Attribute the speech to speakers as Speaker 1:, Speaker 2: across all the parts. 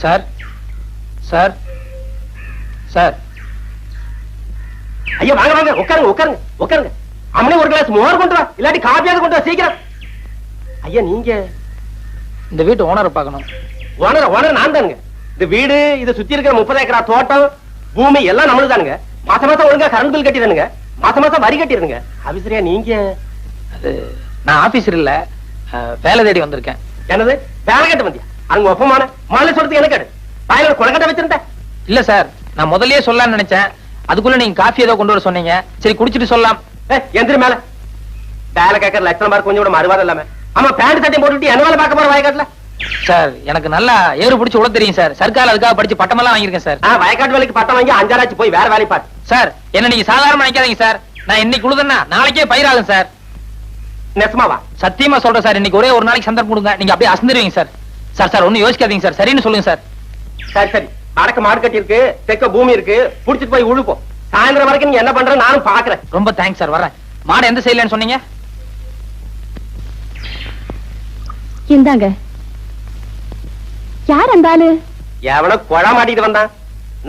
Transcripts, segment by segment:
Speaker 1: Sir sir sir
Speaker 2: ஐயா வாங்க வாங்க உட்காருங்க உட்காருங்க உட்காருங்க. அம்மனே ஒரு கிளாஸ் மோர் கொண்டு வா, இல்லாட்டி காப்பியாவது கொண்டு வா சீக்கிரம். ஐயா நீங்க
Speaker 1: இந்த வீட்டு ஓனரை பார்க்கணும்.
Speaker 2: ஓனர் நான் தானுங்க. இந்த வீடு இதை சுத்தி இருக்கிற 30 ஏக்கரா தோட்டம் பூமி எல்லாம் நம்மளுக்கு தானுங்க. மாசம் மாசம் ஒழுங்கா கரண்ட் பில் கட்டிடுங்க, மாசம் மாசம் வரி கட்டிடுங்க. ஆபீசரியா நீங்க?
Speaker 1: அது நான் ஆபீசர் இல்ல, வேலை தேடி வந்திருக்கேன்.
Speaker 2: என்னது வேலை கட்ட வந்தியா? அங்க ஒப்பமான மாலை சொல்றதுக்கு என்ன கேடு? வாயில குளக்கட்ட வச்சிருந்தேன்.
Speaker 1: இல்ல சார், நான் முதல்லயே சொல்லலாம்னு நினைச்சேன். அதுக்குள்ள நீங்க காஃபி ஏதோ கொண்டு வர சொன்னீங்க. சரி குடிச்சிட்டு சொல்லலாம்.
Speaker 2: எந்திரி மேல. வேலை கேட்கற லட்சணம் மாதிரி கொஞ்சம் கூட மறுவாதம் இல்லாம. ஆமா பேண்ட் சட்டையும் போட்டுட்டு என்ன வேலை பார்க்க போற வயக்காட்டுல?
Speaker 1: சார் எனக்கு நல்லா ஏறு பிடிச்சி உள்ள தெரியும் சார். சர்க்கார் அதுக்காக படிச்சு பட்டமெல்லாம் வாங்கியிருக்கேன் சார்.
Speaker 2: வயக்காட்டு வேலைக்கு பட்டம் வாங்கி 5 ஆச்சு போய் வேற வேலை பாரு.
Speaker 1: சார் என்ன நீங்க சாதாரணமா நினைக்காதீங்க சார். நான் இன்னைக்கு உழுதுன்னா நாளைக்கே பயிராகும் சார்.
Speaker 2: நெசமாவா?
Speaker 1: சத்தியமா சொல்றேன் சார். இன்னைக்கு ஒரே ஒரு நாளைக்கு சந்தர்ப்பம் கொடுங்க, நீங்க அப்படியே அசந்துருவீங்க சார். சார் சார் ஒன்னும் யோசிக்காதீங்க சார், சரின்னு சொல்லுங்க சார்.
Speaker 2: சரி சரி, அடக்க மாடு கட்டி இருக்கு, தெக்க பூமி இருக்கு, புடிச்சிட்டு போய் உழுப்போம். சாயந்தரம் வரைக்கும் நீங்க என்ன பண்ற நானும் பாக்குறேன்.
Speaker 1: ரொம்ப தேங்க்ஸ் சார், வரேன். மாடு எந்த செய்யலன்னு சொன்னீங்க?
Speaker 3: இந்தாங்க. யார் அந்த ஆளு?
Speaker 2: எவனோ கொழா மாட்டிட்டு வந்தான்.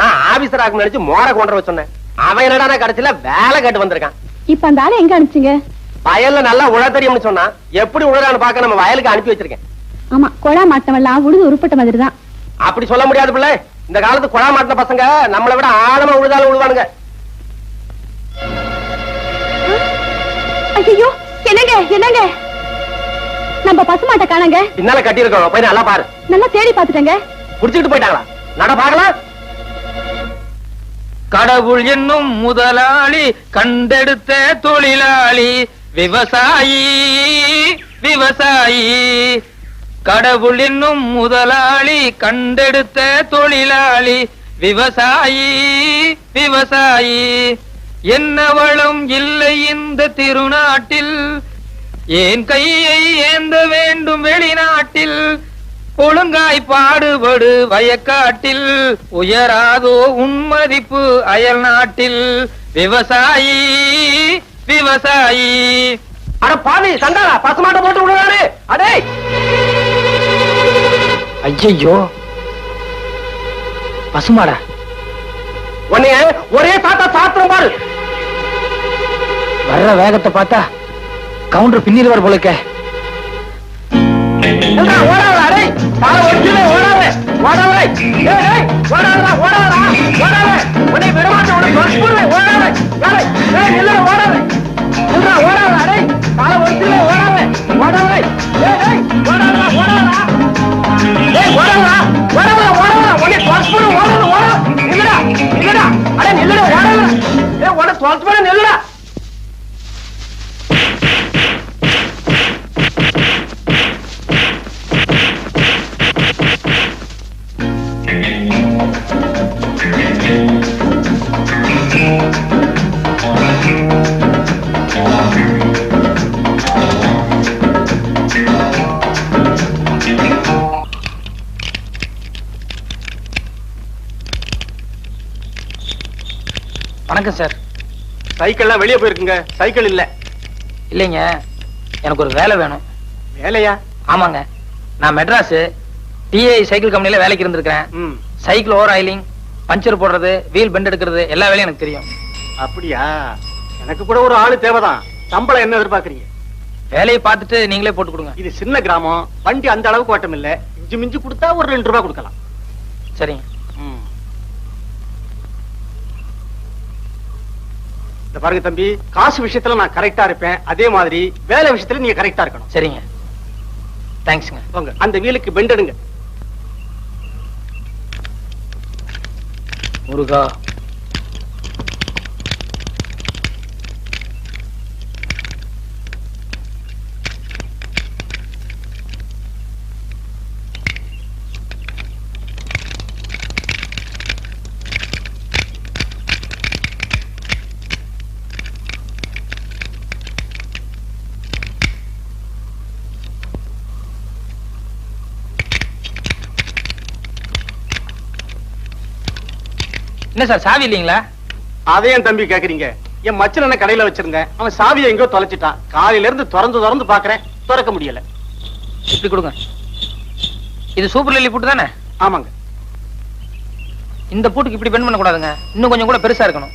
Speaker 2: நான் ஆபீசர் ஆகும் நினைச்சு மோர கொண்டு வர சொன்னேன். அவன் என்னடா கடைசியில வேலை கட்டு வந்திருக்கான்.
Speaker 3: இப்ப அந்த ஆளு எங்க அனுப்பிச்சீங்க?
Speaker 2: வயல்ல நல்லா உழ தெரியும்னு சொன்னா, எப்படி உழறான்னு பாக்க நம்ம வயலுக்கு அனுப்பி வச்சிருக்கேன்.
Speaker 3: ஆமா, கொழா மாட்டமெல்லாம் உழுது உருப்பட்ட மாதிரி தான்.
Speaker 2: அப்படி சொல்ல முடியாது பிள்ளை. இந்த காலத்து கொழா மாட்டின பசங்க நம்மளை விட ஆழமா உழுதாலும் உழுவானுங்க.
Speaker 3: ஐயோ என்னங்க என்னங்க, நம்ம பசுமாட்டை காணங்க.
Speaker 2: பின்னால கட்டி இருக்கோம், போய் நல்லா பாரு.
Speaker 3: நல்லா தேடி பாத்துட்டேங்க.
Speaker 2: புடிச்சிட்டு போயிட்டாங்களா? நட பாக்கலாம்.
Speaker 1: கடவுள் என்னும் முதலாளி, கண்டெடுத்த தொழிலாளி, விவசாயி விவசாயி. கடவுள் என்னும் முதலாளி, கண்டெடுத்த தொழிலாளி, விவசாயி விவசாயி. என்ன வளம் இல்லை இந்த திருநாட்டில், ஏன் கையை ஏந்த வேண்டும் வெளிநாட்டில். ஒழுங்காய் பாடுபடு வயக்காட்டில், உயராதோ உன்மதிப்பு அயல் நாட்டில். விவசாயி விவசாயி.
Speaker 2: அட பாவி சண்டாளா, பசுமாட்டை போட்டு விடுறாரு. அடே
Speaker 1: ஐயோ பசுமாடா.
Speaker 2: உன்னைய ஒரே சாத்தா சாத்திரம் பாரு.
Speaker 1: வர்ற வேகத்தை பார்த்தா கவுண்டர் பின்னில் வர போலக்க.
Speaker 2: நெல்லுடா.
Speaker 1: வணக்கம் சார்.
Speaker 2: சைக்கிள்லாம் வெளியே போயிருக்குங்க. சைக்கிள் இல்ல.
Speaker 1: இல்லைங்க, எனக்கு ஒரு வேலை வேணும்.
Speaker 2: வேலையா?
Speaker 1: ஆமாங்க, நான் மெட்ராஸ் டிஐ சைக்கிள் கம்பெனில வேலைக்கு இருந்திருக்கிறேன். சைக்கிள் ஓவர் ஆயிலிங், பஞ்சர் போடுறது, வீல் பெண்ட் எடுக்கிறது எல்லா வேலையும் எனக்கு தெரியும்.
Speaker 2: அப்படியா? எனக்கு கூட ஒரு ஆளு தேவைதான். சம்பளம் என்ன எதிர்பார்க்கறீங்க?
Speaker 1: வேலையை பார்த்துட்டு நீங்களே போட்டு கொடுங்க.
Speaker 2: இது சின்ன கிராமம், வண்டி அந்த அளவுக்கு ஓட்டம் இல்ல. இஞ்சி மிஞ்சி கொடுத்தா ஒரு 2 ரூபாய் கொடுக்கலாம்.
Speaker 1: சரிங்க.
Speaker 2: இந்த பாருங்க தம்பி, காசு விஷயத்துல நான் கரெக்டா இருப்பேன். அதே மாதிரி வேலை விஷயத்துல நீங்க கரெக்டா இருக்கணும்.
Speaker 1: சரிங்க, தேங்க்ஸ்ங்க.
Speaker 2: போங்க, அந்த வீலுக்கு பெண்ட் எடுங்க.
Speaker 1: முருகா. என்ன சார் சாவி இல்லீங்களா?
Speaker 2: அதையும் தம்பி கேக்குறீங்க? என் மச்சன கடையில வச்சிருந்தேன், அவன் சாவியை எங்கோ தொலைச்சிட்டான். காலையில இருந்து திறந்து பாக்குறேன், திறக்க முடியல.
Speaker 1: இப்படி கொடுங்க. இது சூப்பர் லில்லி புட்டு தானே?
Speaker 2: ஆமாங்க.
Speaker 1: இந்த பூட்டுக்கு இப்படி பெண்ட் பண்ண கூடாதுங்க, இன்னும் கொஞ்சம் கூட பெருசா இருக்கணும்.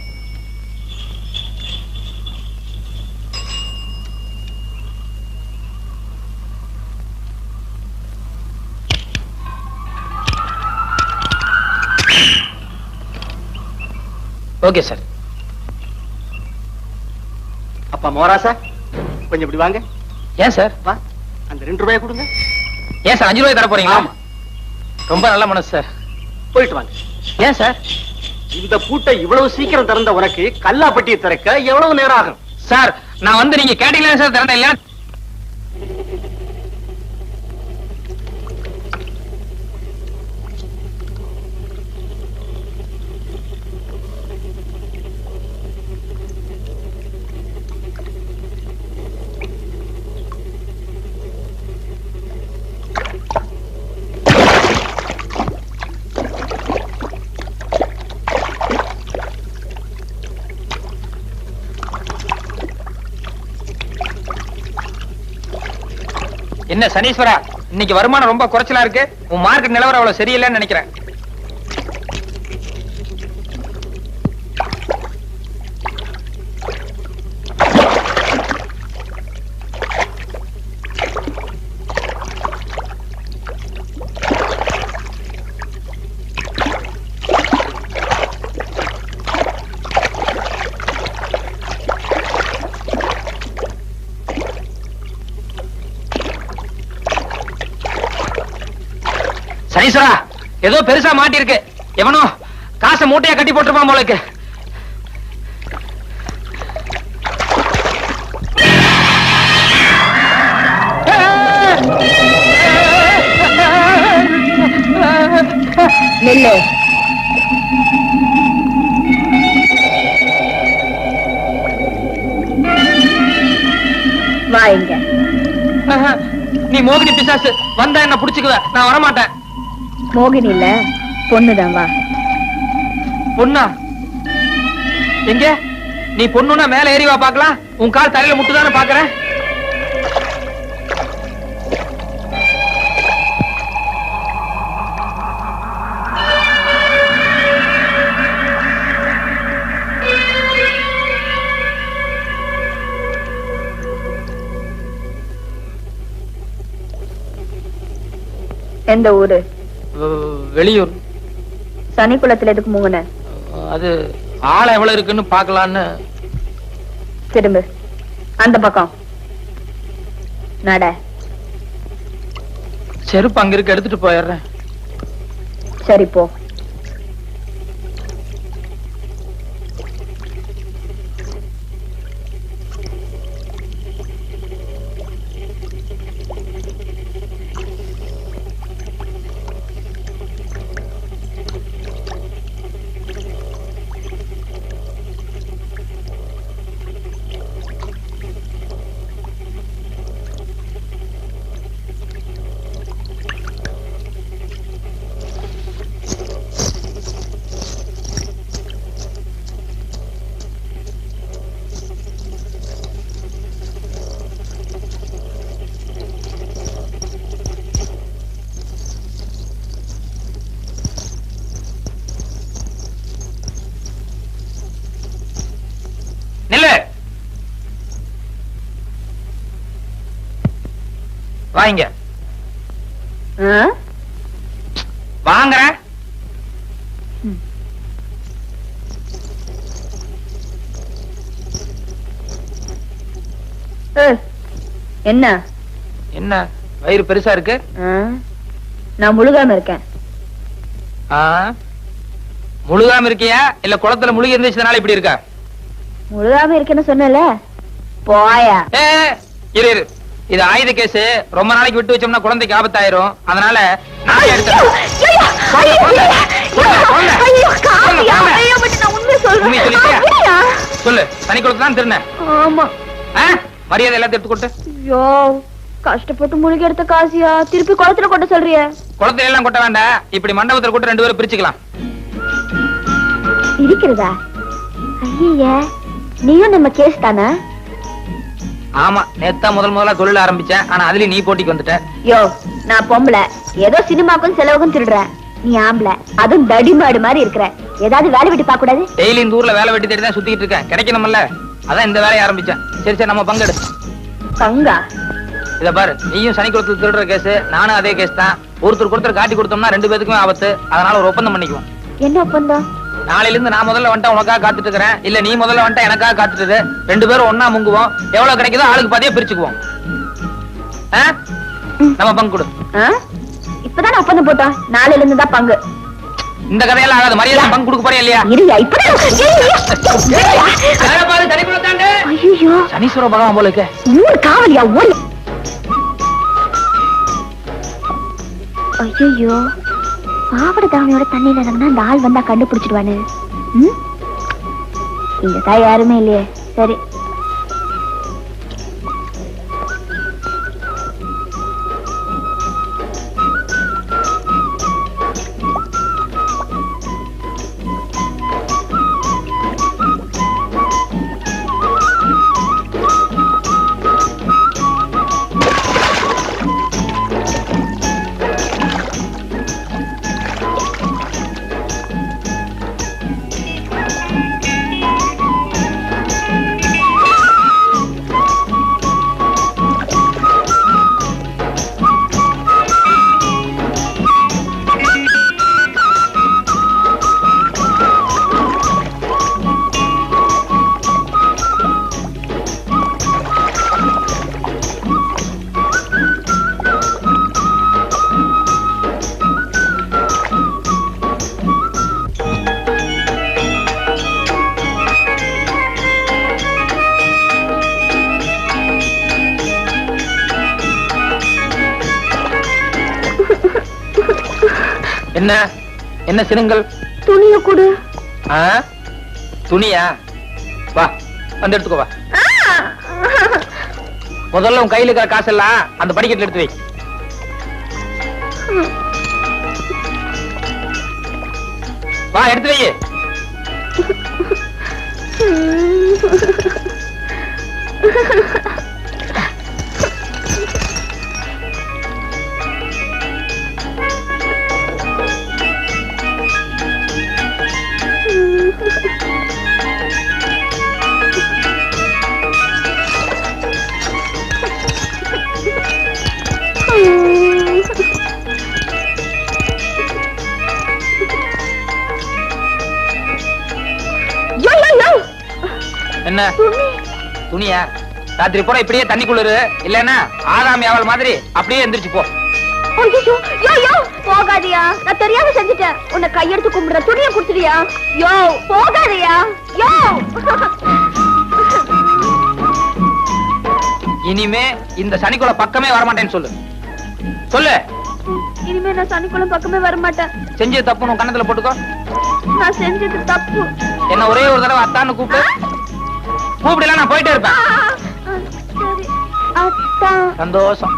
Speaker 1: Okay sir.
Speaker 2: அப்பா மோராசா, கொஞ்சம் இப்படி வாங்க.
Speaker 1: ஏன் சார்?
Speaker 2: வா, அந்த 2 ரூபாய் கொடுங்க.
Speaker 1: ஏன் சார் 5 ரூபாய் தர போறீங்களா? ரொம்ப நல்ல மனசு சார்.
Speaker 2: போயிட்டு வாங்க.
Speaker 1: ஏன் சார்?
Speaker 2: இந்த பூட்டை இவ்வளவு சீக்கிரம் திறந்த உனக்கு கல்லாப்பட்டியை திறக்க எவ்வளவு நேரம் ஆகும்?
Speaker 1: சார் நான் வந்து நீங்க கேட்டீங்களா சார் திறந்தேன் இல்லையா? என்ன சனீஸ்வரா, இன்னைக்கு வருமானம் ரொம்ப குறைச்சலா இருக்கு. உன் மார்க்கெட் நிலவரம் அவ்வளவு சரியில்லைன்னு நினைக்கிறேன். சனீஸ்வரா, ஏதோ பெருசா மாட்டி இருக்கு. எவனோ காசை மூட்டையா கட்டி போட்டுருப்பான் போல இருக்கு.
Speaker 3: நெல்லு வாங்க.
Speaker 1: நீ மோகினி பிசாசு, வந்தா என்ன புடிச்சுக்குவ, நான் வரமாட்டேன்.
Speaker 3: மோகினி இல்ல, பொண்ணுதான். வா.
Speaker 1: பொண்ணா? எங்க? நீ பொண்ணுன்னா மேல ஏறி வா பாக்கலாம். உன் கால் தரையில முட்டுதானே பாக்குறேன்.
Speaker 3: எந்த ஊரு?
Speaker 1: வெளியூர்.
Speaker 3: சனிக்குளத்துல எதுக்கு மூங்கன?
Speaker 1: அது ஆளை எவ்வளவு இருக்குன்னு பாக்கலான்னு.
Speaker 3: திரும்ப அந்த பக்கம் நட.
Speaker 1: செருப்பு அங்க இருக்கு, எடுத்துட்டு போயிடுறேன்.
Speaker 3: சரி போ. நில்லு. வாங்க. வாங்க. என்ன
Speaker 1: என்ன வயிறு பெருசா இருக்கு?
Speaker 3: நான் முழுகாம இருக்கேன்.
Speaker 1: முழுகாம இருக்கியா இல்ல குளத்துல முழுகி இருந்துச்சுனால இப்படி இருக்கா?
Speaker 3: முழுகாம இருக்கேன்னு சொன்னல. போயா.
Speaker 1: இரு இரு, இது ஆயுத கேஸ். ரொம்ப நாளைக்கு விட்டு வச்சோம்னா குழந்தைக்கு ஆபத்தாயிரும். அதனால நான் எடுத்துறேன். சொல்லு, தனி குளத்துல தான் திருந.
Speaker 3: ஆமா.
Speaker 1: மரியாதை எல்லாத்தையும் எடுத்து கொட்டு.
Speaker 3: ஐயோ, கஷ்டப்பட்டு முழுகி எடுத்த காசியா திருப்பி குளத்துல கொட்ட சொல்றிய?
Speaker 1: குளத்துல எல்லாம் கொட்ட வேண்டாம், இப்படி மண்டபத்துல கொட்டு 2 பேரும் பிரிச்சுக்கலாம்.
Speaker 3: இருக்கிறதா? ஐயா, நீயும் நம்ம கேஸ் தானே?
Speaker 1: ஆமா, நேத்தா முதலா தொழில் ஆரம்பிச்சேன். ஆனா அதுலயும் நீ போட்டிக்கு வந்துட்ட.
Speaker 3: யோ, நான் பொம்பளை, ஏதோ சினிமாக்கும் செலவுக்கும் திருடுறேன். நீ ஆம்பளை, அதுவும் தடிமாடு மாதிரி இருக்கிற. ஏதாவது வேலை வெட்டி பார்க்க கூடாது?
Speaker 1: டெய்லி இந்த ஊர்ல வேலை வெட்டி தேடி தான் சுத்திட்டு இருக்கேன். கிடைக்கணும்ல, அதான் இந்த வேலையை ஆரம்பிச்சேன். சரி சரி, நம்ம பங்கெடு.
Speaker 3: பங்கா?
Speaker 1: இத பாரு, நீயும் சனிக்குளத்துல திருடுற கேஸ், நானும் அதே கேஸ் தான். ஒருத்தர் காட்டி கொடுத்தோம்னா 2 பேருக்குமே ஆபத்து. அதனால ஒரு ஒப்பந்தம் பண்ணிக்குவோம்.
Speaker 3: என்ன ஒப்பந்தம்?
Speaker 1: நாளையில இருந்து நான் முதல்ல வந்துட்டா உனக்காக காத்துட்டு இருக்கிறேன், இல்ல நீ முதல்ல வந்துட்டா எனக்காக காத்துட்டு 2 பேரும் ஒன்னா முங்குவோம். எவ்வளவு கிடைக்குதோ ஆளுக்கு பாதியா பிரிச்சுக்குவோம். நம்ம பங்கு கொடு.
Speaker 3: இப்பதானே ஒப்பந்தம் போட்டோம், நாளையில இருந்து தான் பங்கு.
Speaker 1: இந்த கதையெல்லாம் ஆகாது. மரியாதை பங்கு கொடுக்க போறியா இல்லையா? சனீஸ்வர பகவான் போல இருக்க.
Speaker 3: காவலியா ஓடி. ஐயோ, பாவட தாவணியோட தண்ணியில இறங்கினா அந்த ஆள் வந்தா கண்டுபிடிச்சிடுவானு. இங்க தான் யாருமே இல்லையே. சரி,
Speaker 1: என்ன என்ன சினுங்கள்?
Speaker 3: துணிய கொடு.
Speaker 1: துணியா? வா, வந்து எடுத்துக்கோ. வா, முதல்ல உன் கையில இருக்கிற காசெல்லாம் அந்த படிக்கட்டுல எடுத்து வை. வா, எடுத்து வை. என்ன துணியா? ராத்திரி பூரா இப்படியே தண்ணி குளிரு, இல்லன்னா ஆதாமி அவள் மாதிரி அப்படியே எந்திரிச்சு போ.
Speaker 3: போகாதியா, நான் தெரியாம செஞ்சுட்டேன். உன்னை கையெடுத்து கும்பிடுற, துணியை குடுத்துறியா? யோ, போகாதியா. யோ,
Speaker 1: இனிமே இந்த சனிக்குள்ள பக்கமே வரமாட்டேன்னு சொல்லு. சொல்லு.
Speaker 3: இனிமே நான் சனிக்குளம் பக்கமே வரமாட்டேன்.
Speaker 1: செஞ்சது தப்பு உன் கண்ணத்துல போட்டுக்கோ.
Speaker 3: நான் செஞ்சது தப்பு.
Speaker 1: என்ன ஒரே ஒரு தடவை அத்தான்னு கூப்பிடு. கூப்பிடலாம், நான் போயிட்டே இருப்பேன்.
Speaker 3: சரி அத்தா.
Speaker 1: சந்தோஷம்.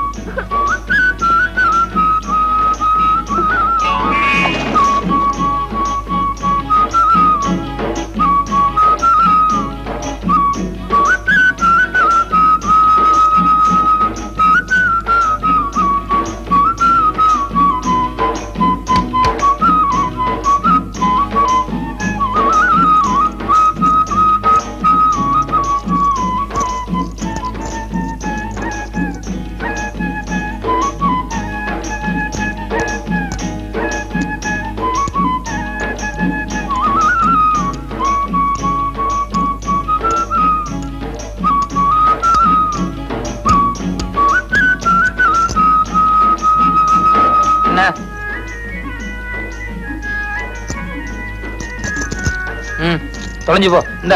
Speaker 1: தொலைஞ்சு போ. இந்த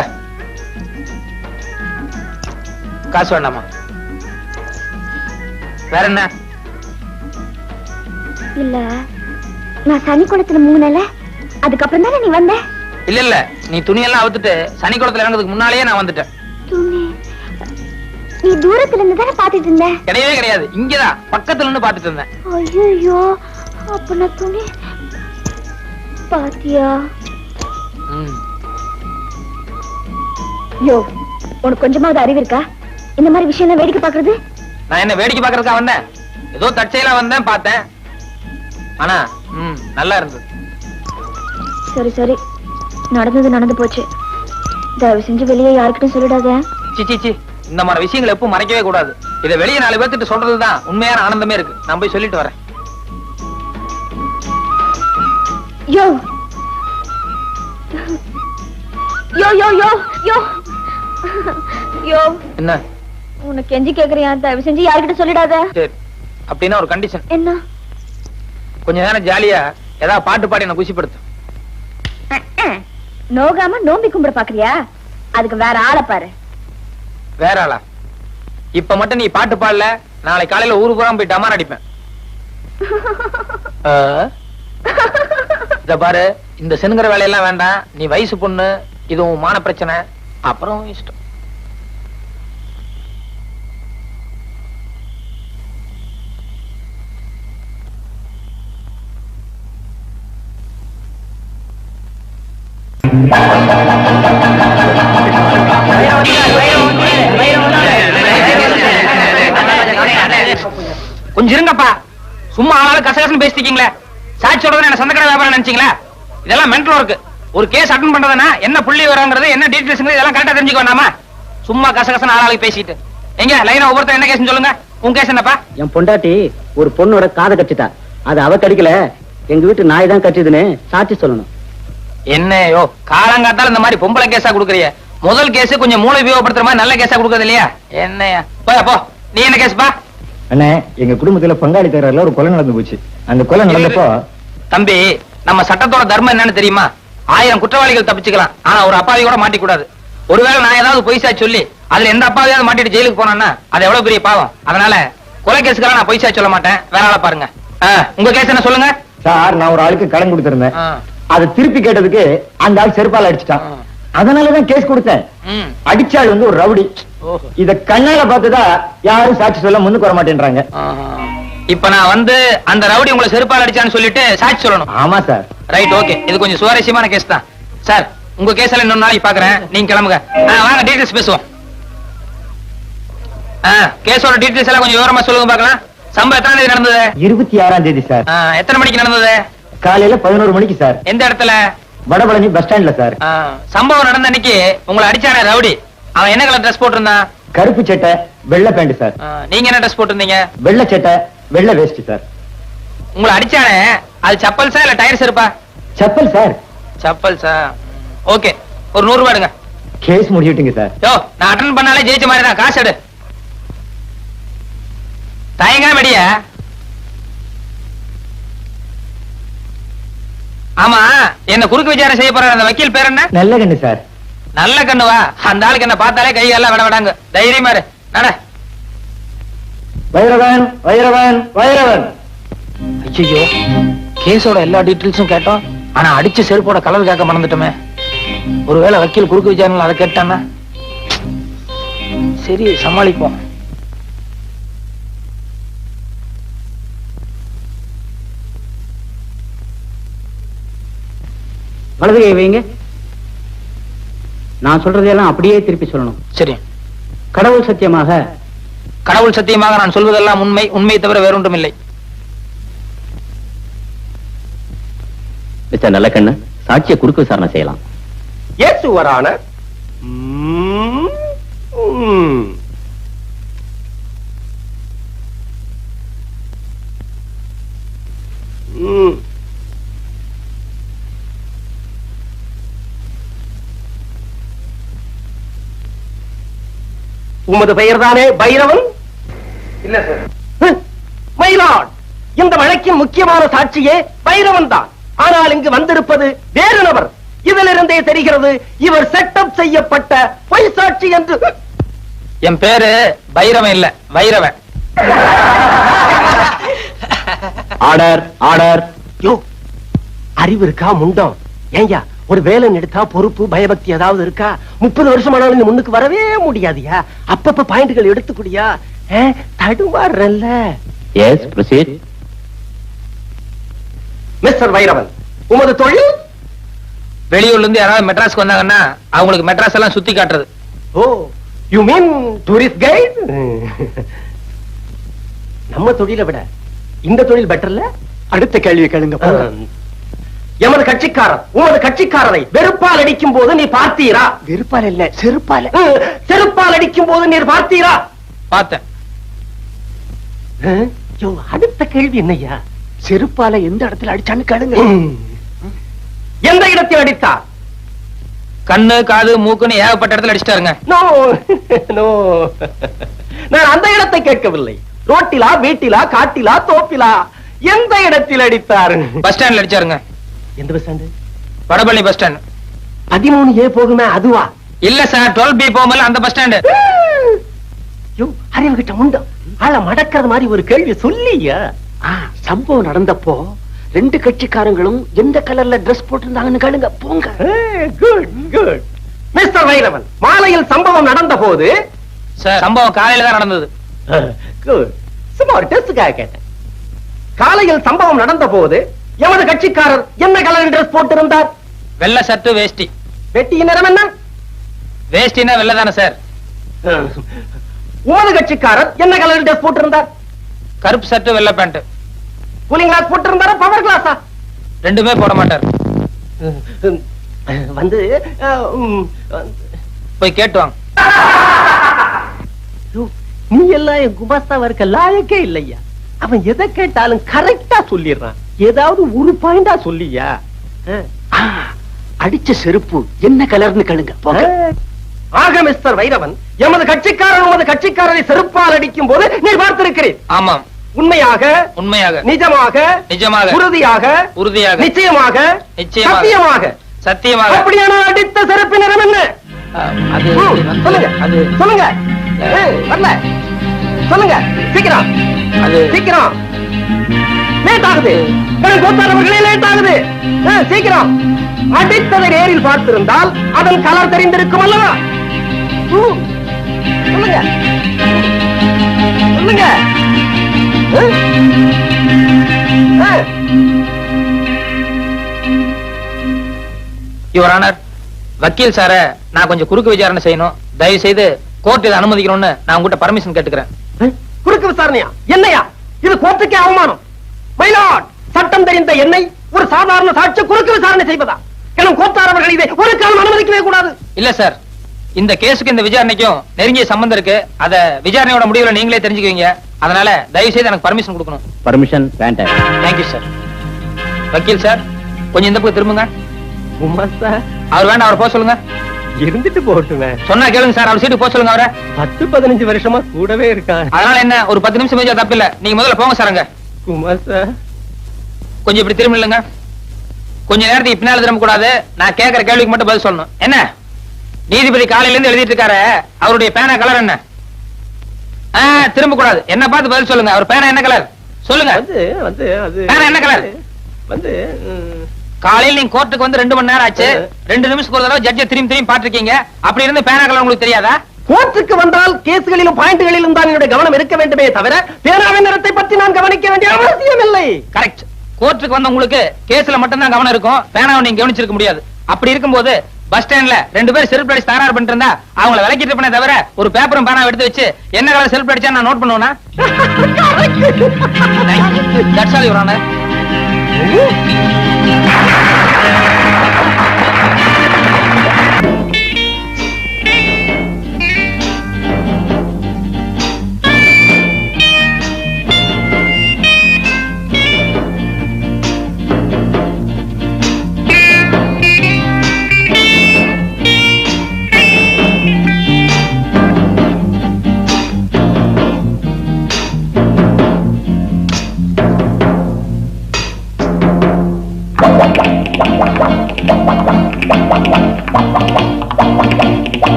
Speaker 1: காசு வேண்டாமா? வேற என்ன?
Speaker 3: இல்ல, நான் சனிக்குளத்துல மூணல, அதுக்கப்புறம் தானே நீ வந்த.
Speaker 1: இல்ல இல்ல, நீ துணியெல்லாம் அவுத்துட்டு சனிக்குளத்துல இறங்கிறதுக்கு முன்னாலேயே நான் வந்துட்டேன்.
Speaker 3: துணி நீ தூரத்துல இருந்து தானே பாத்துட்டு இருந்த?
Speaker 1: கிடையவே கிடையாது, இங்கதான் பக்கத்துல இருந்து பாத்துட்டு இருந்தேன்.
Speaker 3: ஐயோ, அப்ப நான் துணி பாத்தியா? யோ, உனக்கு கொஞ்சமாவது அறிவு இருக்கா? இந்த மாதிரி விஷயம் வேடிக்கை பாக்குறது?
Speaker 1: நான் என்ன வேடிக்கை பாக்குறதுக்கா வந்தேன்? ஏதோ தற்செயலா வந்தேன், பார்த்தேன். ஆனா நல்லா இருந்தது.
Speaker 3: சரி சரி, நடந்தது நடந்து போச்சு. தயவு செஞ்சு வெளியே யாருக்கிட்டும் சொல்லிடாத.
Speaker 1: சி இந்த மாதிரி விஷயங்களை எப்பவும் மறைக்கவே கூடாது. இதை வெளியே 4 பேர்த்திட்டு சொல்றதுதான் உண்மையான ஆனந்தமே இருக்கு. நான் போய் சொல்லிட்டு வரேன்.
Speaker 3: யோ யோ யோ யோ யோ யோ,
Speaker 1: என்ன
Speaker 3: உனக்கு கெஞ்சி கேக்குறியா? தயவு செஞ்சு யாருக்கிட்ட சொல்லிடாத.
Speaker 1: சரி, அப்படின்னா ஒரு கண்டிஷன்.
Speaker 3: என்ன?
Speaker 1: கொஞ்ச நேரம் ஜாலியா ஏதாவது பாட்டு பாடி என்ன குஷிப்படுத்து.
Speaker 3: நோகாம நோம்பி கும்பிட பாக்குறியா? அதுக்கு வேற ஆளை பாரு.
Speaker 1: வேற ஆளா? இப்ப மட்டும் நீ பாட்டு பாடல, நாளை காலையில ஊருக்கு பூரா போய் டமார் அடிப்பேன். இத பாரு, இந்த செனுங்கிற வேலையெல்லாம் வேண்டாம். நீ வயசு பொண்ணு, இதுவும் மான பிரச்சனை. அப்புறம் இஷ்டம். கொஞ்சம் இருங்கப்பா. சும்மா ஆளாலும் கசகசன்னு பேசிட்டீங்களே. சாட்சி சொல்றது என்ன சந்தக்கடை வியாபாரம் நினைச்சீங்களா? இதெல்லாம் மென்டல் ஒர்க். ஒரு கேஸ் அட்டன் பண்றதுன்னா என்ன புள்ளி வராங்கிறது, என்ன டீடைல்ஸ், இதெல்லாம் கரெக்டா தெரிஞ்சுக்க வேண்டாமா? சும்மா கசகசன்னு ஆளாளுக்கு பேசிட்டு. எங்க லைனா ஒவ்வொருத்தர் என்ன கேஸ் சொல்லுங்க. உங்க கேஸ் என்னப்பா?
Speaker 4: என் பொண்டாட்டி ஒரு பொண்ணோட காதை கட்டிட்டா. அது அவ கடிக்கல, எங்க வீட்டு நாய் தான் கட்டிதுன்னு சாட்சி சொல்லணும்.
Speaker 1: என்னையோ காலங்காத்தால இந்த மாதிரி பொம்பளை கேஸா குடுக்கறிய? முதல் கேஸ் கொஞ்சம் மூளை உபயோகப்படுத்துற மாதிரி நல்ல கேஸா குடுக்கறது இல்லையா? என்னையா போ. நீ என்ன கேஸ்பா?
Speaker 5: அண்ணே, எங்க குடும்பத்துல பங்காளி தகராறுல ஒரு கொலை நடந்து போச்சு. அந்த கொலை நடந்தப்போ
Speaker 1: தம்பி, நம்ம சட்டத்தோட தர்மம் என்னன்னு தெரியுமா? 1000 குற்றவாளிகள் தப்பிச்சுக்கலாம், ஆனா ஒரு அப்பாவி கூட மாட்டிக்கூடாது. ஒருவேளை நான் ஏதாவது பொய்சா சொல்லி அதுல எந்த அப்பாவியாவது மாட்டிட்டு ஜெயிலுக்கு போனான்னா அது எவ்வளவு பெரிய பாவம். அதனால கொலை கேஸுக்கெல்லாம் நான் பொய்சா சொல்ல மாட்டேன். வேற ஆளை பாருங்க. உங்க கேஸ் என்ன சொல்லுங்க
Speaker 5: சார். நான் ஒரு ஆளுக்கு கடன் கொடுத்திருந்தேன். அதை திருப்பி கேட்டதுக்கு அந்த ஆள் செருப்பால அடிச்சுட்டான். அதனாலதான் கேஸ் கொடுத்தேன். அடிச்சாள் வந்து ஒரு ரவுடி. இத கண்ணால பார்த்ததா யாரும் சாட்சி சொல்ல முன்னுக்கு வர மாட்டேன்றாங்க.
Speaker 1: இப்ப நான் வந்து அந்த ரவுடி உங்களை செருப்பால் அடிச்சான்னு சொல்லிட்டு சாட்சி சொல்லணும்.
Speaker 5: ஆமா சார்.
Speaker 1: Right, okay. இது கொஞ்சம் சுவாரஸ்யமான கேஸ் தான் சார். உங்க கேஸ்ல இன்னொரு நாளைக்கு பாக்குறேன். நீங்க கிளம்புங்க. வாங்க டீடைல்ஸ் பேசுவோம். கேஸோட டீடைல்ஸ் எல்லாம் கொஞ்சம் விவரமா சொல்லுங்க பாக்கலாம். சம்பவம் எத்தனை தேதி நடந்தது?
Speaker 5: 26ஆம் தேதி சார்.
Speaker 1: எத்தனை மணிக்கு நடந்தது?
Speaker 5: காலையில 11 மணிக்கு சார்.
Speaker 1: எந்த இடத்துல?
Speaker 5: வடபழனி பஸ் ஸ்டாண்ட்ல சார்.
Speaker 1: சம்பவம் நடந்த அன்னைக்கு உங்களை அடிச்சானே ரவுடி, அவன் என்ன கலர் ட்ரெஸ் போட்டிருந்தான்?
Speaker 5: கருப்பு சட்டை வெள்ளை பேண்ட் சார்.
Speaker 1: நீங்க என்ன ட்ரெஸ் போட்டிருந்தீங்க?
Speaker 5: வெள்ளை சட்டை வெள்ளை வேஷ்டி சார்.
Speaker 1: உங்களை அடிச்சானே அது செப்பல்ஸா இல்ல டயர்ஸ் இருப்பா?
Speaker 5: செப்பல் சார்.
Speaker 1: செப்பல்ஸா? ஓகே, ஒரு 100 ரூபாய் எடுங்க.
Speaker 5: Case முடிச்சுட்டீங்க sir.
Speaker 1: யோ, நான் அட்டெண்ட் பண்ணாலே ஜெயிச்ச மாதிரி தான். காசு எடு. தயங்காம அடியா. ஆமா, என்ன குறுக்கு விசாரணை செய்ய போற அந்த வக்கீல் பேர் என்ன?
Speaker 5: நல்ல கண்ணு சார்.
Speaker 1: நல்ல கண்ணுவா? அந்த ஆளுக்கு என்ன பார்த்தாலே கை எல்லாம் விட விடாங்க. தைரியமா இரு. நட.
Speaker 5: வைரவன் வைரவன் வைரவன்.
Speaker 1: ஐயோ, கேஸோட எல்லா டீடைல்ஸும் கேட்டோம், ஆனா அடிச்ச செருப்போட கலர் கேட்க மறந்துட்டோமே. ஒருவேளை வக்கீல் குறுக்கு விசாரணை அதை கேட்டானா? சரி, சமாளிப்போம்.
Speaker 4: வலது கை வைங்க. நான் சொல்றதெல்லாம் அப்படியே திருப்பி சொல்லணும்.
Speaker 1: சரி.
Speaker 4: கடவுள் சத்தியமாக.
Speaker 1: கடவுள் சத்தியமாக நான் சொல்வதெல்லாம் உண்மை, உண்மை தவிர வேறொன்றும் இல்லை.
Speaker 6: மிஸ்டர் நல்லக்கண்ணு, சாட்சியை குறுக்கு விசாரணை செய்யலாம்.
Speaker 2: Yes your honour. உமது பெயர் தானே பைரவன்?
Speaker 1: இல்ல சார்.
Speaker 2: மயிலாட், இந்த வழக்கின் முக்கியமான சாட்சியே பைரவன் தான். ஆனால் இங்கு வந்திருப்பது வேறு நபர். இதிலிருந்தே தெரிகிறது இவர் செட்டப் செய்யப்பட்ட பொய் சாட்சி என்று.
Speaker 1: என் பேரு பைரவன் இல்ல, வைரவன்.
Speaker 5: Order order.
Speaker 2: யோ, அறிவு இருக்கா முண்டம்? ஏய்யா, ஒரு வேலை எடுத்தா பொறுப்பு பயபக்தி ஏதாவது இருக்கா? 30 வருஷமானாலும் நீ முன்னுக்கு வரவே முடியாதியா? அப்பப்ப பாயிண்ட்கள் எடுத்துக்கூடியா? தடுமாறல்ல.
Speaker 6: Yes, proceed.
Speaker 2: மிஸ்டர் வைரவன், உமது தொழில்?
Speaker 1: வெளியூர்ல இருந்து யாராவது மெட்ராஸ்க்கு வந்தாங்கன்னா அவங்களுக்கு மெட்ராஸ் எல்லாம் சுத்தி காட்டுறது.
Speaker 2: ஓ, யூ மீன் டூரிஸ்ட் கைட்? நம்ம தொழிலை விட இந்த தொழில் பெட்டர்ல? அடுத்த கேள்வி கேளுங்க. எமது கட்சிக்காரர் உமது கட்சிக்காரரை வெறுப்பால் அடிக்கும் போது நீ பார்த்தீரா? வெறுப்பால் இல்ல, செருப்பால். செருப்பால் அடிக்கும் போது நீர் பார்த்தீரா?
Speaker 1: பார்த்தேன்.
Speaker 2: அடுத்த கேள்வி என்னையா?
Speaker 5: செருப்பால எந்த இடத்துல அடிச்சான்னு கேளுங்க.
Speaker 2: எந்த இடத்தில் அடித்தார்?
Speaker 1: கண்ணு காது மூக்குன்னு ஏகப்பட்ட இடத்துல அடிச்சிட்டாருங்க.
Speaker 2: நோ நோ, நான் அந்த இடத்தை கேட்கவில்லை. ரோட்டிலா, வீட்டிலா, காட்டிலா, தோப்பிலா, எந்த இடத்தில் அடித்தார்?
Speaker 1: பஸ் ஸ்டாண்ட்ல அடிச்சாருங்க.
Speaker 2: எந்த bus stand?
Speaker 1: Vadapalli bus stand.
Speaker 2: 13A போகுமே அதுவா?
Speaker 1: இல்ல சார், 12B போகும்போது அந்த பஸ் ஸ்டாண்டு.
Speaker 2: அறிவு கிட்ட முண்டம் ஆள மடக்கிறது மாதிரி ஒரு கேள்வி சொல்லியா?
Speaker 5: சம்பவம் நடந்தப்போ ரெண்டு கட்சிக்காரங்களும் எந்த கலர்ல டிரெஸ் போட்டிருந்தாங்கன்னு கேளுங்க. போங்க.
Speaker 2: Good good. மிஸ்டர் வைரவன், மாலையில் சம்பவம் நடந்த போது
Speaker 1: சார் சம்பவம் காலையில தான் நடந்தது.
Speaker 2: குட். சும்மா ஒரு டெஸ்டுக்காக கேட்டேன். காலையில் சம்பவம் நடந்த போது எமது கட்சிக்காரர் என்ன கலர் டிரெஸ் போட்டிருந்தார்?
Speaker 1: வெள்ளை சட்டு வேஷ்டி.
Speaker 2: வெட்டியின் நிறம் என்ன?
Speaker 1: வேஷ்டினா வெள்ளை தானே சார்.
Speaker 2: உமது கட்சிக்காரர் என்ன கலர் டிரெஸ் போட்டிருந்தார்?
Speaker 1: கருப்பு சட்டு வெள்ளை பேண்ட்.
Speaker 2: கூலிங் கிளாஸ் போட்டிருந்தாரா, பவர் கிளாஸா?
Speaker 1: ரெண்டுமே போட மாட்டார்.
Speaker 2: வந்து
Speaker 1: போய் கேட்டு வாங்க.
Speaker 2: நீ எல்லாம் என் குமாஸ்தாவா இருக்க லாயக்கே இல்லையா? அவன் எதை கேட்டாலும் கரெக்டா சொல்லிடுறான். ஏதாவது ஒரு பாயிண்டா சொல்லியா?
Speaker 5: அடிச்ச செருப்பு என்ன கலர்னு கேளுங்க. போங்க.
Speaker 2: ஆக மிஸ்டர் வைரவன், எமது கட்சிக்காரர் உமது கட்சிக்காரரை செருப்பால் அடிக்கும் போது நீ பார்த்திருக்கிறேன்.
Speaker 1: ஆமாம்.
Speaker 2: உண்மையாக,
Speaker 1: உண்மையாக,
Speaker 2: நிஜமாக,
Speaker 1: நிஜமாக,
Speaker 2: உறுதியாக,
Speaker 1: உறுதியாக,
Speaker 2: நிச்சயமாக,
Speaker 1: நிச்சயமாக,
Speaker 2: சத்தியமாக,
Speaker 1: சத்தியமாக.
Speaker 2: அப்படியான அடித்த செருப்பு நிறம் என்ன?
Speaker 1: அது
Speaker 2: சொல்லுங்க,
Speaker 1: அது
Speaker 2: சொல்லுங்க. வரல, சொல்லுங்க சீக்கிரம்,
Speaker 1: அது
Speaker 2: சீக்கிரம். லேட் ஆகுது, கோத்தாரவர்களே லேட் ஆகுது. சீக்கிரம். அடித்ததை நேரில் பார்த்திருந்தால் அதன் கலர் தெரிந்திருக்கும் அல்லவா? சொல்லுங்க, சொல்லுங்க.
Speaker 1: யுவர் ஆனர், வக்கீல் சார நான் கொஞ்சம் குறுக்கு விசாரணை செய்யணும். தயவு செய்து கோர்ட் இதை அனுமதிக்கணும்னு நான் உங்ககிட்ட பர்மிஷன் கேட்டுக்கிறேன்.
Speaker 2: குறுக்கு விசாரணையா? என்னையா இது? கோர்ட்டுக்கே அவமானம். மயிலாட், சட்டம் தெரிந்த என்னை ஒரு சாதாரண சாட்சி குறுக்கு விசாரணை செய்வதா? எனும் கோத்தாரவர்கள் இதை ஒரு காலம் அனுமதிக்கவே கூடாது.
Speaker 1: இல்ல சார், இந்த கேஸுக்கு இந்த விசாரணைக்கும் நெருங்கிய சம்பந்தம் இருக்கு. அத விசாரணையோட முடிவுல நீங்களே தெரிஞ்சுக்குவீங்க. அதனால தயவு செய்து எனக்கு பர்மிஷன் கொடுக்கணும்.
Speaker 6: பர்மிஷன் வேண்டாம்.
Speaker 1: Thank you sir. வக்கீல் சார், கொஞ்சம் இந்த பக்கம் திரும்புங்க.
Speaker 2: குமாஸ்தா,
Speaker 1: அவர் வேண்டாம், அவர் போக சொல்லுங்க.
Speaker 2: இருந்துட்டு போட்டுவேன்.
Speaker 1: சொன்னா கேளுங்க சார், அவர் சீட்டு போக சொல்லுங்க. அவரை
Speaker 2: 10-15 வருஷமா கூடவே இருக்கான்.
Speaker 1: அதனால என்ன, ஒரு 10 நிமிஷம் மேஜா தப்பு இல்ல. நீங்க முதல்ல போங்க சார். அங்க
Speaker 2: குமாஸ்தா,
Speaker 1: கொஞ்சம் இப்படி திரும்ப இல்லைங்க. கொஞ்ச நேரத்துக்கு பின்னால திரும்ப கூடாது. நான் கேட்கிற கேள்விக்கு மட்டும் பதில் சொல்லணும். என்ன நீதிபதி காலையில இருந்து எழுதிட்டு இருக்காரு, அவருடைய பேனா கலர் என்ன? திரும்ப கூடாது. என்ன பார்த்து பதில் சொல்லுங்க. அவர் பேனா என்ன கலர் சொல்லுங்க. பேனா என்ன கலர்? காலையில் நீங்க கோர்ட்டுக்கு வந்து 2 மணி நேரம் ஆச்சு. 2 நிமிஷத்துக்கு ஒரு தடவை ஜட்ஜை திரும்பி பாத்துருக்கீங்க. அப்படி இருந்து பேனா கலர் உங்களுக்கு தெரியாதா?
Speaker 2: கோர்ட்டுக்கு வந்தால் கேஸ்களிலும் பாயிண்ட்களிலும் தான் என்னுடைய கவனம் இருக்க வேண்டுமே தவிர பேனாவின் நிறத்தை பற்றி நான் கவனிக்க வேண்டிய அவசியம் இல்லை.
Speaker 1: கரெக்ட். கோர்ட்டுக்கு வந்த உங்களுக்கு கேஸ்ல மட்டும் தான் கவனம் இருக்கும். பேனாவை நீங்க கவனிச்சிருக்க முடியாது. அப்படி இருக்கும்போது பஸ் ஸ்டாண்ட்ல 2 பேர் செல்ஃப் அடிச்சு தகராறு பண்ணிட்டு இருந்தா அவங்கள விலக்கிட்டு பண்ண தவிர ஒரு பேப்பரும் பேனா எடுத்து வச்சு என்ன கலர் செல்ஃப் அடிச்சா நான் நோட் பண்ணுவேனா? That's all your honour.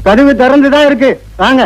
Speaker 5: கதவு திறந்துதான் இருக்கு, வாங்க.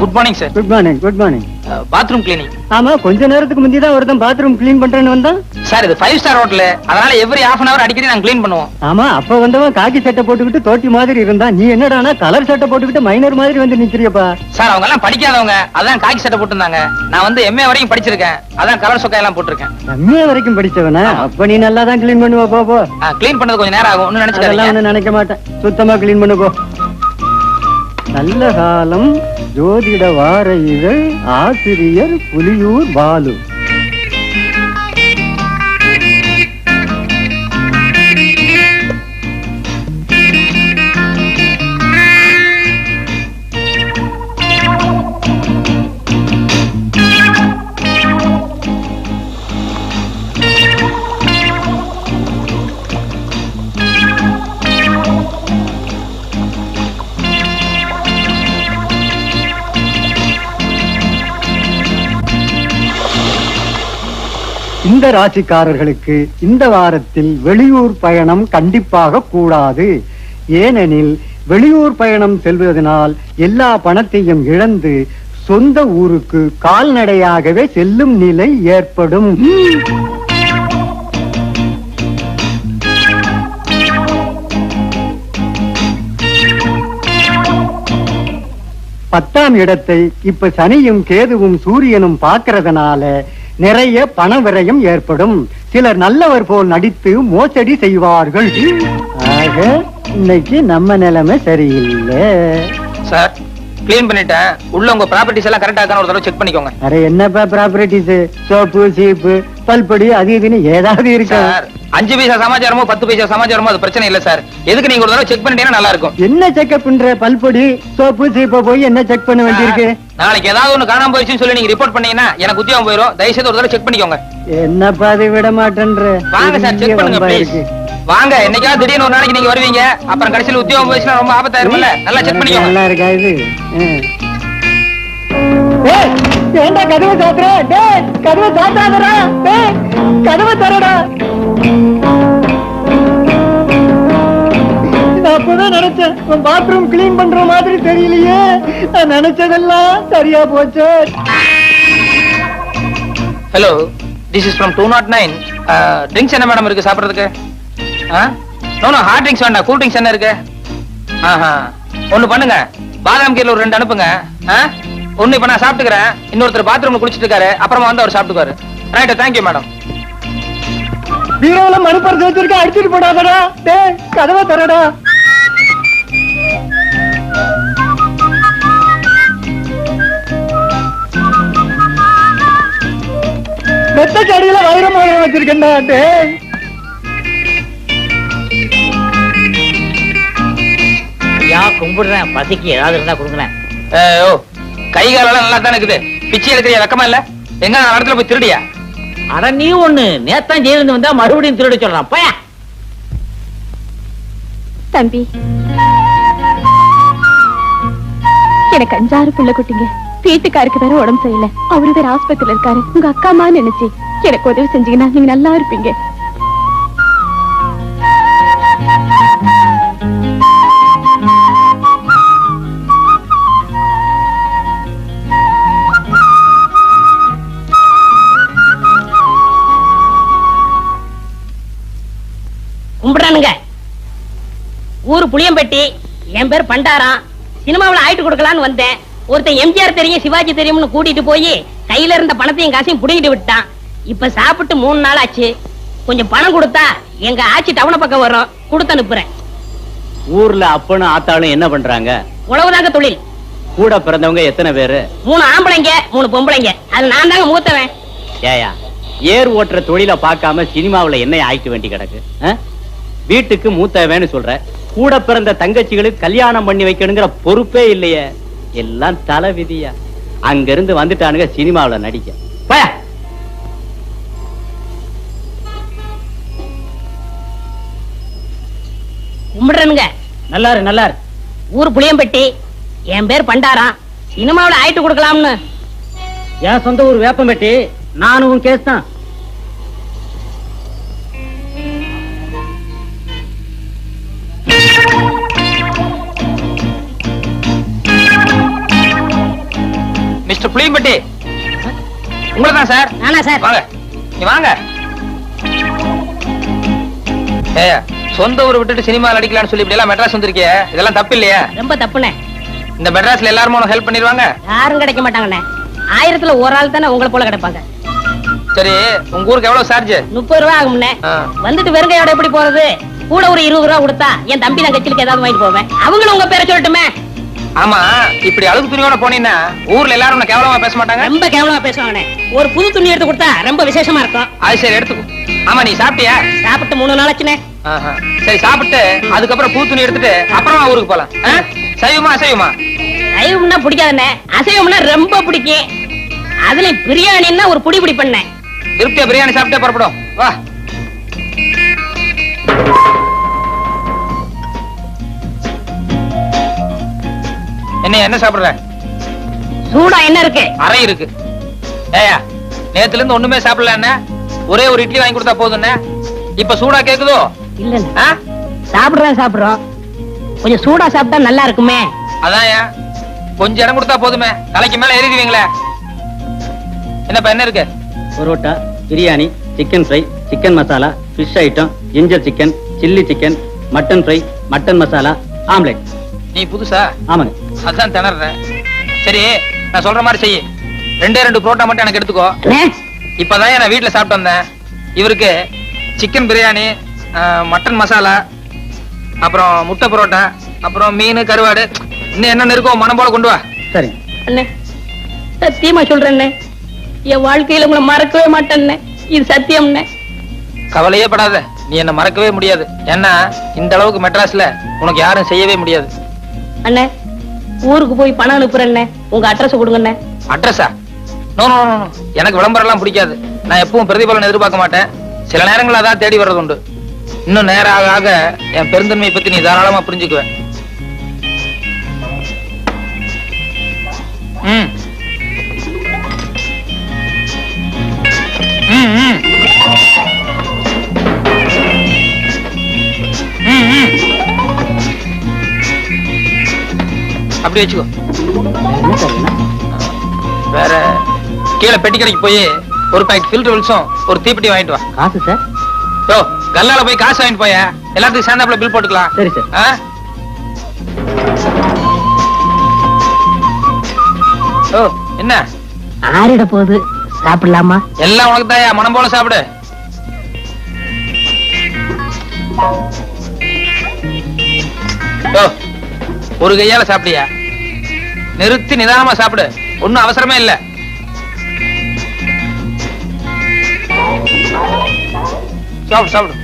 Speaker 1: Good morning sir.
Speaker 5: Good morning, good morning.
Speaker 1: Bathroom cleaning.
Speaker 5: ஆமா, கொஞ்ச நேரத்துக்கு முந்தி தான் ஒருத்தன் பாத்ரூம் கிளீன் பண்றேன்னு வந்தான்.
Speaker 1: சார் இது 5 ஸ்டார் ஹோட்டல், அதனால எவ்ரி half an hour அடிக்கடி நாங்க க்ளீன் பண்ணுவோம்.
Speaker 5: ஆமா, அப்ப வந்தவன் காக்கி சட்டை போட்டுக்கிட்டு தோட்டி மாதிரி இருந்தான். நீ என்னடானா கலர் சட்டை போட்டுக்கிட்டு மைனர் மாதிரி வந்து நிக்கிறியப்பா.
Speaker 1: சார் அவங்க எல்லாம் படிக்காதவங்க, அதான் காக்கி சட்டை போட்டுருந்தாங்க. நான் வந்து MA வரைக்கும் படிச்சிருக்கேன், அதான் கலர் சொக்கா எல்லாம் போட்டிருக்கேன்.
Speaker 5: MA வரைக்கும் படிச்சவனா? அப்ப நீ நல்லா தான் கிளீன் பண்ணுவ. போ
Speaker 1: க்ளீன் பண்ணது கொஞ்சம் நேரம் ஆகும், ஒன்னும் நினைச்சுக்காதீங்க.
Speaker 5: நினைக்க மாட்டேன், சுத்தமா கிளீன் பண்ணு போ. நல்ல காலம் ஜோதிட வார இதழ் ஆசிரியர் புலியூர் பாலு. இந்த ராசிக்காரர்களுக்கு இந்த வாரத்தில் வெளியூர் பயணம் கண்டிப்பாக கூடாது. ஏனெனில் வெளியூர் பயணம் செல்வதனால் எல்லா பணத்தையும் இழந்து சொந்த ஊருக்கு கால்நடையாகவே செல்லும் நிலை ஏற்படும். 10ஆம் இடத்தை இப்ப சனியும் கேதுவும் சூரியனும் பார்க்கறதுனால நிறைய பண விரயம் ஏற்படும். சிலர் நல்லவர் போல் நடித்து மோசடி செய்வார்கள். ஆக இன்னைக்கு நம்ம நிலைமை சரியில்லை.
Speaker 1: சார் க்ளீன் பண்ணிட்டேன், உள்ள உங்க ப்ராப்பர்ட்டிஸ் எல்லாம் கரெக்டா இருக்கான்னு ஒரு தடவை செக் பண்ணிக்கோங்க.
Speaker 5: அரே என்னப்பா ப்ராப்பர்ட்டிஸ், சோப்பு சீப்பு பல்படி அது இதுன்னு ஏதாவது இருக்கு
Speaker 1: சார்? 5 பைசா சமாச்சாரமோ 10 பைசா சமாச்சாரமோ அது பிரச்சனை இல்ல சார். எதுக்கு நீங்க ஒரு தடவை செக் பண்ணிட்டீங்கன்னா நல்லா இருக்கும்.
Speaker 5: என்ன செக்அப் பண்ற? பல்பொடி சோப்பு சீப்ப போய் என்ன செக் பண்ண வேண்டியிருக்கு?
Speaker 1: நாளைக்கு ஏதாவது ஒண்ணு காணாம போயிடுச்சுன்னு சொல்லி நீங்க ரிப்போர்ட் பண்ணீங்கன்னா எனக்கு உத்தியோகம் போயிடும். தயவுசெய்து ஒரு தடவை செக் பண்ணிக்கோங்க.
Speaker 5: என்னப்பா அதை விட மாட்டேன்ற?
Speaker 1: வாங்க சார் செக் பண்ணுங்க ப்ளீஸ். வாங்க, என்னைக்காவது திடீர்னு ஒரு நாளைக்கு நீங்க வருவீங்க, அப்புறம் கடைசியில் உத்தியோகம் போயிடுச்சுன்னா ரொம்ப ஆபத்தாயிரும்ல. நல்லா செக் பண்ணிக்கோங்க.
Speaker 5: நல்லா இருக்கா இது? ஏண்டா கதவை சாத்துற? டேய் கதவை சாத்தாதடா. டேய் கதவை தரடா. நான் அப்பதான் நினைச்சேன் உன் பாத்ரூம் கிளீன் பண்ற மாதிரி தெரியலையே. நான் நினைச்சதெல்லாம் சரியா போச்சு.
Speaker 1: Hello, this is from 209. Drinks என்ன மேடம் இருக்கு சாப்பிடுறதுக்கு? நோ ஹார்ட் ட்ரிங்க்ஸ் வேண்டாம், கூல் ட்ரிங்க்ஸ் என்ன இருக்கு? ஒண்ணு பண்ணுங்க, பாதாம் கீரை ஒரு 2 அனுப்புங்க. ஒண்ணு இப்ப நான் சாப்பிட்டுக்கிறேன், இன்னொருத்தர் பாத்ரூம்ல குளிச்சிட்டு இருக்காரு, அப்புறமா வந்து அவர் சாப்பிட்டுக்காரு. Right, thank you madam.
Speaker 5: பீரோல மணி பர்ஸ் வச்சிருக்க, அடிச்சிட்டு போடாதடா. டேய் கதவை தரடா. மெத்த கடியில வைரமாக வச்சிருக்கேன்டா. டேய்
Speaker 7: கும்பிடுறேன், பசிக்கு ஏதாவது இருந்தா கொடுக்குறேன்.
Speaker 1: கை காலெல்லாம் நல்லா தான் இருக்குது, பிச்சை எடுக்கிறியா? வெக்கமா இல்ல? எங்க இடத்துல போய் திருடியா?
Speaker 7: அட நீ ஒண்ணு நேத்தான் ஜெயிலிருந்து வந்தா மறுபடியும் திருட சொல்றான். போயா
Speaker 3: தம்பி, எனக்கு 5-6 பிள்ளை குட்டிங்க. வீட்டுக்காருக்கு வேற உடம்பு சரியில்லை, அவரு வேற ஆஸ்பத்திரியில இருக்காரு. உங்க அக்கா அம்மா நினைச்சு எனக்கு உதவி செஞ்சீங்கன்னா நீங்க நல்லா இருப்பீங்க.
Speaker 7: கும்பிடுறானுங்க. ஊரு புளியம்பட்டி, என் பேர் பண்டாரம். சினிமாவில் ஆயிட்டு கொடுக்கலான்னு வந்தேன். ஒருத்தன் எம்ஜிஆர் தெரியும் சிவாஜி தெரியும்னு கூட்டிட்டு போய் கையில இருந்த பணத்தையும் காசையும் புடிங்கிட்டு விட்டான். இப்ப சாப்பிட்டு 3 நாள் ஆச்சு. கொஞ்சம் பணம் கொடுத்தா எங்க ஆட்சி டவுன பக்கம் வரும், கொடுத்து அனுப்புறேன்.
Speaker 6: ஊர்ல அப்பனும் ஆத்தாளும் என்ன பண்றாங்க?
Speaker 7: உழவுதாங்க தொழில்.
Speaker 6: கூட பிறந்தவங்க எத்தனை பேரு?
Speaker 7: 3 ஆம்பளைங்க 3 பொம்பளைங்க. அது நான் தாங்க மூத்தவன்.
Speaker 6: ஏயா ஏர் ஓட்டுற தொழில பார்க்காம சினிமாவுல என்ன ஆயிட்டு வேண்டி கிடக்கு? வீட்டுக்கு மூத்தவன்னு சொல்ற, கூட பிறந்த தங்கச்சிகளுக்கு கல்யாணம் பண்ணி வைக்கணுங்கிற பொறுப்பே இல்லையே. எல்லாம் தலை விதியா. அங்க இருந்து வந்துட்டானுங்க சினிமாவுல நடிக்க. போயா.
Speaker 7: கும்பிடுறனுங்க.
Speaker 6: நல்லாரு நல்லாரு.
Speaker 7: ஊர் புளியம்பட்டி, என் பேர் பண்டாரம். சினிமாவில் ஆயிட்டு கொடுக்கலாம்னு.
Speaker 6: என் சொந்த ஊர் வேப்பம்பட்டி. நானும் கேஸ் தான்.
Speaker 1: மிஸ்டர் புளியம்பட்டி, உங்களை தான் சார்.
Speaker 7: நானா சார்?
Speaker 1: வாங்க, நீ வாங்க. ஏய், சொந்த ஊரை விட்டுட்டு சினிமாவில் அடிக்கலாம்னு சொல்லி இப்படி எல்லாம் மெட்ராஸ் வந்திருக்கிய, இதெல்லாம் தப்பு இல்லையா?
Speaker 7: ரொம்ப தப்புண்ணே.
Speaker 1: இந்த மெட்ராஸ்ல எல்லாரும் உனக்கு ஹெல்ப் பண்ணிடுவாங்க?
Speaker 7: யாரும் கிடைக்க மாட்டாங்கண்ணே. 1000ல ஒரு ஆள் தானே உங்களை போல கிடைப்பாங்க.
Speaker 1: சரி, உங்க ஊருக்கு எவ்வளவு சார்ஜ்?
Speaker 7: 30 ரூபா ஆகும்ண்ணே. வந்துட்டு வெறுங்கையோட எப்படி போறது? கூட ஒரு 20 ரூபா கொடுத்தா என் தம்பி நான் கட்சிலுக்கு ஏதாவது வாங்கிட்டு போவேன். அவங்களும் உங்க பேரை சொல்லட்டுமே.
Speaker 1: ஆமா, இப்படி அழுகு துணியோட போனீங்கன்னா ஊர்ல எல்லாரும் உன்னை கேவலமா பேச மாட்டாங்க?
Speaker 7: ரொம்ப கேவலமா பேசுவாங்கண்ணே. ஒரு புது துணி எடுத்து கொடுத்தா ரொம்ப விசேஷமா இருக்கும்.
Speaker 1: அது சரி, எடுத்துக்கோ. ஆமா, நீ சாப்பிட்டியா?
Speaker 7: சாப்பிட்டு 3 நாள் ஆச்சுண்ணே.
Speaker 1: சரி, சாப்பிட்டு அதுக்கப்புறம் பூ துணி எடுத்துட்டு அப்புறமா ஊருக்கு போலாம். சைவமா அசைவமா?
Speaker 7: சைவம்னா பிடிக்காதுண்ணே, அசைவம்னா ரொம்ப பிடிக்கும். அதுல பிரியாணின்னா ஒரு புடி புடி பண்ணேன்.
Speaker 1: திருப்தியா பிரியாணி சாப்பிட்டே புறப்படும். வா. என்ன சாப்பிடுற?
Speaker 7: சூடா என்ன இருக்கு?
Speaker 1: அறை இருக்கு. ஏயா, நேத்துல இருந்து ஒண்ணுமே சாப்பிடல என்ன? ஒரே ஒரு இட்லி வாங்கி கொடுத்தா போதும். இப்ப சூடா கேக்குதோ?
Speaker 7: இல்ல, சாப்பிடுறோம். கொஞ்சம் சூடா சாப்பிட்டா நல்லா இருக்குமே.
Speaker 1: அதான் கொஞ்சம் இடம் கொடுத்தா போதுமே, தலைக்கு மேல ஏறிடுவீங்களே. என்னப்பா என்ன இருக்கு?
Speaker 6: Parotta, biryani, chicken fry, chicken masala, fish item, ginger chicken, chilli chicken, mutton fry, mutton masala, omelette.
Speaker 1: நீ புதுசா?
Speaker 6: ஆமாங்க.
Speaker 1: அதான் திணறேன். சரி, நான் சொல்ற மாதிரி செய்ய. 2 புரோட்டா மட்டும் எனக்கு எடுத்துக்கோ. இப்பதான் நான் வீட்டுல சாப்பிட்டு வந்தேன். இவருக்கு சிக்கன் பிரியாணி, மட்டன் மசாலா, அப்புறம் முட்டை புரோட்டா, அப்புறம் மீன், கருவாடு, இன்னும் என்னென்ன இருக்கோ மனம் போல கொண்டு வா.
Speaker 6: சரி
Speaker 7: அண்ணே, சத்தியமா சொல்றேன், என் வாழ்க்கையில உங்களை மறக்கவே மாட்டேன். இது சத்தியம்ண்ணே.
Speaker 1: கவலையே படாத, நீ என்ன மறக்கவே முடியாது. ஏன்னா இந்த அளவுக்கு மெட்ராஸ்ல உனக்கு யாரும் செய்யவே முடியாது.
Speaker 7: அண்ணே, ஊருக்கு போய் பணம் அனுப்புறேன்னே, உங்க அட்ரஸ் கொடுங்கண்ணே.
Speaker 1: அட்ரஸா? நோ நோ நோ, எனக்கு விளம்பரம் எல்லாம் பிடிக்காது. நான் எப்பவும் பிரதிபலன் எதிர்பார்க்க மாட்டேன். சில நேரங்கள் அதான் தேடி வர்றது உண்டு. இன்னும் நேரம் ஆக ஆக என் பெருந்தன்மையை பத்தி நீ தாராளமா புரிஞ்சுக்குவேன். ம் ம் ம் அப்படி வச்சுக்கோ. வேற கீழே பெட்டி கடைக்கு போய் ஒரு பாக்கெட் ஃபில்டர் வில்ஸும் ஒரு தீப்பெட்டி வாங்கிட்டு வா.
Speaker 6: காசு சார்?
Speaker 1: யோ, கல்லால போய் காசு வாங்கிட்டு போய, எல்லாத்துக்கும் சேர்ந்தாப்புல பில் போட்டுக்கலாம்.
Speaker 6: சரி சார்.
Speaker 1: ஓ, என்ன
Speaker 7: ஆறிட போகுது, சாப்பிடலாமா?
Speaker 1: எல்லாம் உனக்கு தாயா, மனம் போல சாப்பிடு. யோ, ஒரு கையால சாப்பிடியா? நிறுத்தி நிதானமா சாப்பிடு, ஒண்ணும் அவசரமே இல்ல. சாப்பிடு சாப்பிடு.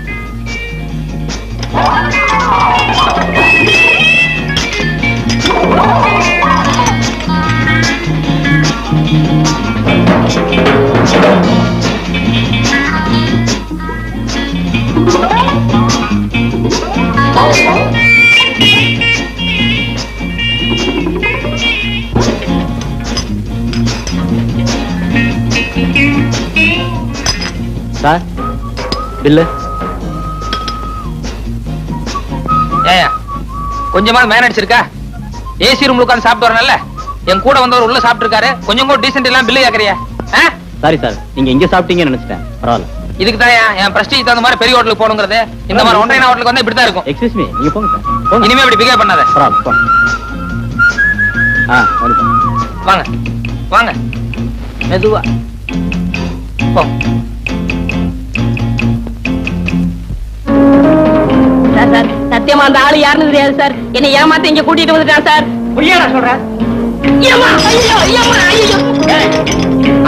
Speaker 6: Sir, bill.
Speaker 1: ஏயா, கொஞ்சமா மேனேஜ் இருக்கா? ஏசி ரூம்ல உட்கார்ந்து சாப்பிட்டு வரணும்ல. என் கூட வந்தவர் உள்ள சாப்பிட்டு இருக்காரு, கொஞ்சம் கூட டீசென்ட் எல்லாம் பில்லு கேக்குறியா?
Speaker 6: சாரி சார், நீங்க இங்க சாப்பிட்டீங்கன்னு நினைச்சிட்டேன். பரவாயில்ல.
Speaker 1: இதுக்கு தான் என் பிரஸ்டீஜ் தகுந்த மாதிரி பெரிய ஹோட்டலுக்கு போகணுங்கிறது. இந்த மாதிரி ஒன்றைய ஹோட்டலுக்கு வந்து இப்படிதான் இருக்கும்.
Speaker 6: எக்ஸ்கியூஸ் மீ, நீங்க போங்க சார். போங்க.
Speaker 1: இனிமே இப்படி பிகேவ் பண்ணாத.
Speaker 6: பரவாயில்ல, போங்க.
Speaker 1: வாங்க வாங்க, மெதுவா போ.
Speaker 7: சார், சார், சத்தியமா அந்த ஆளு யாருன்னு தெரியாது சார். என்னை ஏமாத்த இங்க கூட்டிட்டு வந்துட்டான் சார்.
Speaker 1: புரியாடா சொல்றேன்.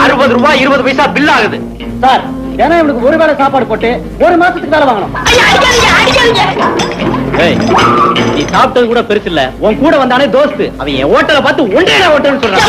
Speaker 6: 60 ரூபாய் 20 பைசா பில் ஆகுது சார். ஏன்னா இவனுக்கு ஒரு வேளை சாப்பாடு போட்டு ஒரு மாசத்துக்கு வேலை வாங்கணும். நீ சாப்பிட்டது கூட பெருசு இல்ல, உன் கூட வந்தானே தோஸ்து, அவன் என் ஹோட்டலை பார்த்து ஒன்றே ஹோட்டல் சொல்றான்.